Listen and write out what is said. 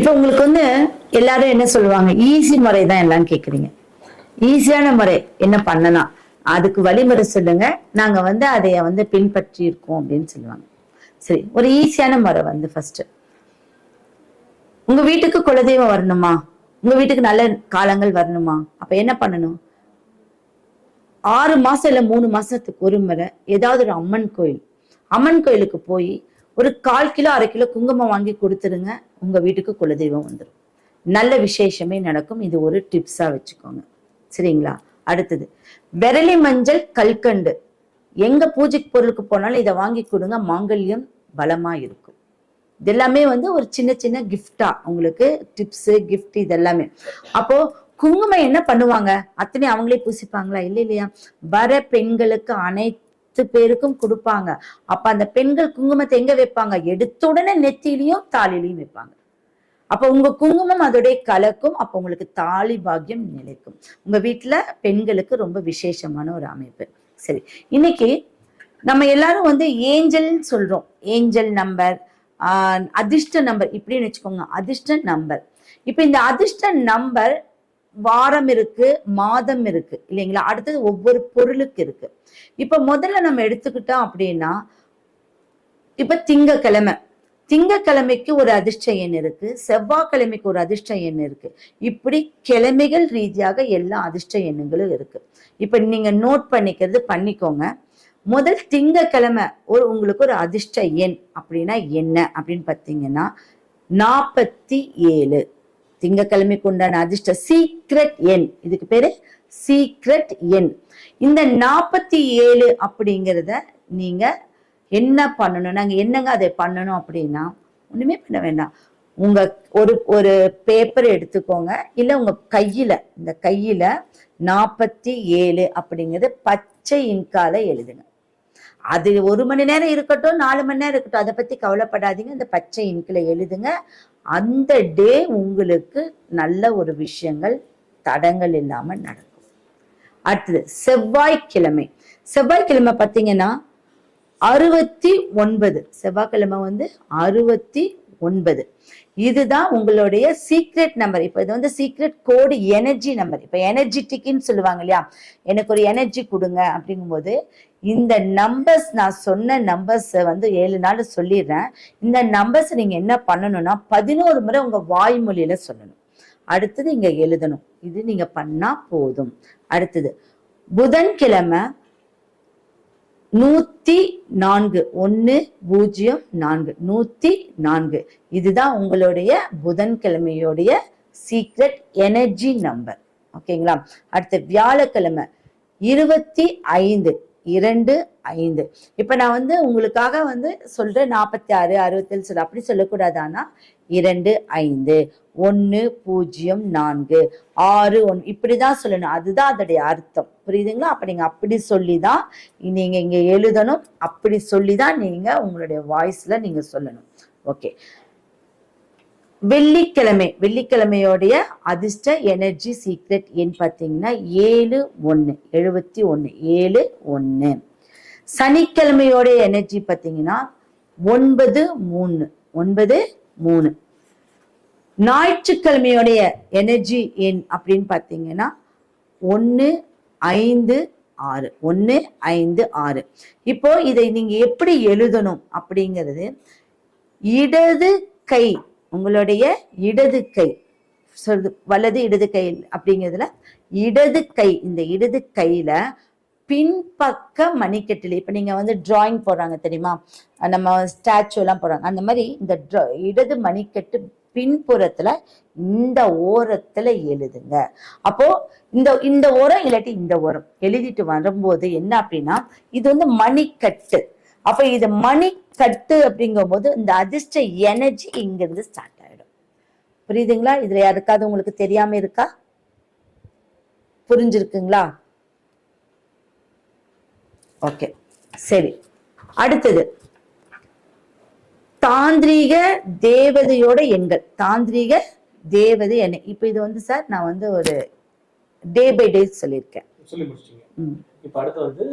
இப்ப உங்களுக்கு வந்து எல்லாரும் என்ன சொல்லுவாங்க, ஈஸி முறை தான் எல்லாம் கேக்குறீங்க. ஈஸியான முறை என்ன பண்ணலாம், அதுக்கு வழிமுறை சொல்லுங்க, நாங்க வந்து அதைய வந்து பின்பற்றி இருக்கோம் அப்படின்னு சொல்லுவாங்க. சரி, ஒரு ஈஸியான முறை வந்து ஃபர்ஸ்ட், உங்க வீட்டுக்கு குலதெய்வம் வரணுமா, உங்க வீட்டுக்கு நல்ல காலங்கள் வரணுமா, அப்ப என்ன பண்ணணும், 6 மாசம் இல்ல 3 மாசத்துக்கு ஒரு முறை ஏதாவது ஒரு அம்மன் கோயிலுக்கு போய் ஒரு 1/4 கிலோ 1/2 கிலோ குங்குமம் வாங்கி கொடுத்துருங்க. உங்க வீட்டுக்கு குலதெய்வம் வந்துடும். நல்ல விசேஷமே நடக்கும். இது ஒரு டிப்ஸா வச்சுக்கோங்க. சரிங்களா? அடுத்தது, விரலி மஞ்சள் கல்கண்டு. எங்க பூஜைக்கு பொருளுக்கு போனாலும் இதை வாங்கி கொடுங்க, மாங்கல்யம் பலமா இருக்கும். இது எல்லாமே வந்து ஒரு சின்ன சின்ன கிஃப்டா உங்களுக்கு டிப்ஸ் கிஃப்ட் இதெல்லாமே. அப்போ குங்குமம் என்ன பண்ணுவாங்க, அத்தனை அவங்களே பூசிப்பாங்களா? இல்லையா? வர பெண்களுக்கு அனைத்து பேருக்கும் கொடுப்பாங்க. அப்ப அந்த பெண்கள் குங்குமத்தை எங்க வைப்பாங்க, எடுத்த உடனே நெத்திலையும் தாலிலையும் வைப்பாங்க. அப்ப உங்க குங்குமம் அதோடைய கலக்கும். அப்ப உங்களுக்கு தாலி பாக்கியம் நிலைக்கும். உங்க வீட்டுல பெண்களுக்கு ரொம்ப விசேஷமான ஒரு அமைப்பு. சரி, இன்னைக்கு நம்ம எல்லாரும் வந்து ஏஞ்சல் சொல்றோம். ஏஞ்சல் நம்பர், அதிர்ஷ்ட நம்பர் இப்படின்னு வச்சுக்கோங்க. அதிர்ஷ்ட நம்பர், இப்ப இந்த அதிர்ஷ்ட நம்பர் வாரம் இருக்கு, மாதம் இருக்கு இல்லைங்களா? அடுத்தது ஒவ்வொரு பொருளுக்கு இருக்கு. இப்ப முதல்ல நம்ம எடுத்துக்கிட்டோம் அப்படின்னா, இப்ப திங்கக்கிழமைக்கு ஒரு அதிர்ஷ்ட எண் இருக்கு, செவ்வாய்க்கிழமைக்கு ஒரு அதிர்ஷ்ட எண் இருக்கு. இப்படி கிழமைகள் ரீதியாக எல்லா அதிர்ஷ்ட எண்ணுகளும் இருக்கு. இப்ப நீங்க நோட் பண்ணிக்கோங்க. முதல் திங்கக்கிழமை உங்களுக்கு ஒரு அதிர்ஷ்ட எண் அப்படின்னா என்ன அப்படின்னு பார்த்தீங்கன்னா 47. திங்கக்கிழமைக்கு உண்டான அதிர்ஷ்ட சீக்ரெட் எண், இதுக்கு பேரு சீக்ரெட் எண். இந்த 47 அப்படிங்கிறத நீங்க என்ன பண்ணணும், நாங்க என்னங்க அதை பண்ணணும் அப்படின்னா, ஒண்ணுமே பண்ண வேண்டாம். உங்க ஒரு பேப்பர் எடுத்துக்கோங்க, இல்ல உங்க இந்த கையில 47 அப்படிங்கிறது பச்சை இங்கால எழுதுங்க. அது 1 மணி நேரம் இருக்கட்டும், 4 மணி நேரம் இருக்கட்டும், அதை பத்தி கவலைப்படாதீங்க. இந்த பச்சை இன்குல எழுதுங்க. அந்த டே உங்களுக்கு நல்ல ஒரு விஷயங்கள் தடங்கள் இல்லாம நடக்கும். அடுத்தது செவ்வாய்க்கிழமை பார்த்தீங்கன்னா 69. செவ்வாய்க்கிழமை வந்து 69. இதுதான் உங்களுடைய சீக்ரெட் நம்பர். இப்ப இது வந்து சீக்ரெட் கோடு எனர்ஜி நம்பர். இப்ப எனர்ஜிட்டிக்னு சொல்லுவாங்க இல்லையா, எனக்கு ஒரு எனர்ஜி கொடுங்க அப்படிங்கும்போது இந்த நம்பர்ஸ், நான் சொன்ன நம்பர்ஸ் வந்து 7 நாள் சொல்லிடுறேன். இந்த நம்பர்ஸ் நீங்க என்ன பண்ணணும்னா 11 முறை உங்க வாய்மொழியில சொல்லணும். அடுத்தது இங்க எழுதணும். இது நீங்க பண்ணா போதும். அடுத்தது புதன்கிழமை 104. 104 104. இதுதான் உங்களுடைய புதன்கிழமையோடைய சீக்ரெட் எனர்ஜி நம்பர். ஓகேங்களா? அடுத்து வியாழக்கிழமை 25. 25. இப்ப நான் வந்து உங்களுக்காக வந்து சொல்றேன் 46 67 சொல்ல, அப்படி சொல்லக்கூடாது. ஆனா 25 104 6 1 இப்படிதான் சொல்லணும். அதுதான் அதோடைய அர்த்தம். புரியுதுங்களா? அப்ப நீங்க அப்படி சொல்லிதான் நீங்க இங்க எழுதணும். அப்படி சொல்லிதான் நீங்க உங்களுடைய வாய்ஸ்ல நீங்க சொல்லணும். ஓகே. வெள்ளிக்கிழமையோடைய அதிர்ஷ்ட எனர்ஜி சீக்ரெட் எண் பார்த்தீங்கன்னா 71. 71. சனிக்கிழமையோட எனர்ஜி பார்த்தீங்கன்னா 93. ஞாயிற்றுக்கிழமையோடைய எனர்ஜி எண் அப்படின்னு பார்த்தீங்கன்னா 156. 156. இப்போ இதை நீங்க எப்படி எழுதணும் அப்படிங்கிறது, இடது கை, உங்களுடைய இடது கை வலது இடது கை அப்படிங்கிறதுல இடது கை, இந்த இடது கையில பின்பக்க மணிக்கட்டில், இப்ப நீங்க வந்து டிராயிங் போடுறாங்க தெரியுமா, நம்ம ஸ்டாச்சு எல்லாம் போடுறாங்க, அந்த மாதிரி இந்த இடது மணிக்கட்டு பின்புறத்துல இந்த ஓரத்துல எழுதுங்க. அப்போ இந்த ஓரம் இல்லாட்டி இந்த ஓரம் எழுதிட்டு வரும்போது என்ன அப்படின்னா, இது வந்து மணிக்கட்டு. அப்ப இது மணிக்கட்டு அப்படிங்கும் போது இந்த அதிர்ஷ்ட எனர்ஜி இங்க இருந்து ஸ்டார்ட் ஆயிடும். புரியுதுங்களா? இதுல யாருக்காவது உங்களுக்கு தெரியாம இருக்கா? புரிஞ்சிருக்குங்களா? ஓகே, சரி. அடுத்தது தாந்திரீக தேவதையோட எண்கள். தாந்திரீக தேவதை எண்ணெய். இப்ப இது வந்து சார் நான் வந்து ஒரு டே பை டே சொல்லியிருக்கேன். சொல்லி முடிச்சிட்டீங்க. இப்ப அடுத்து வந்து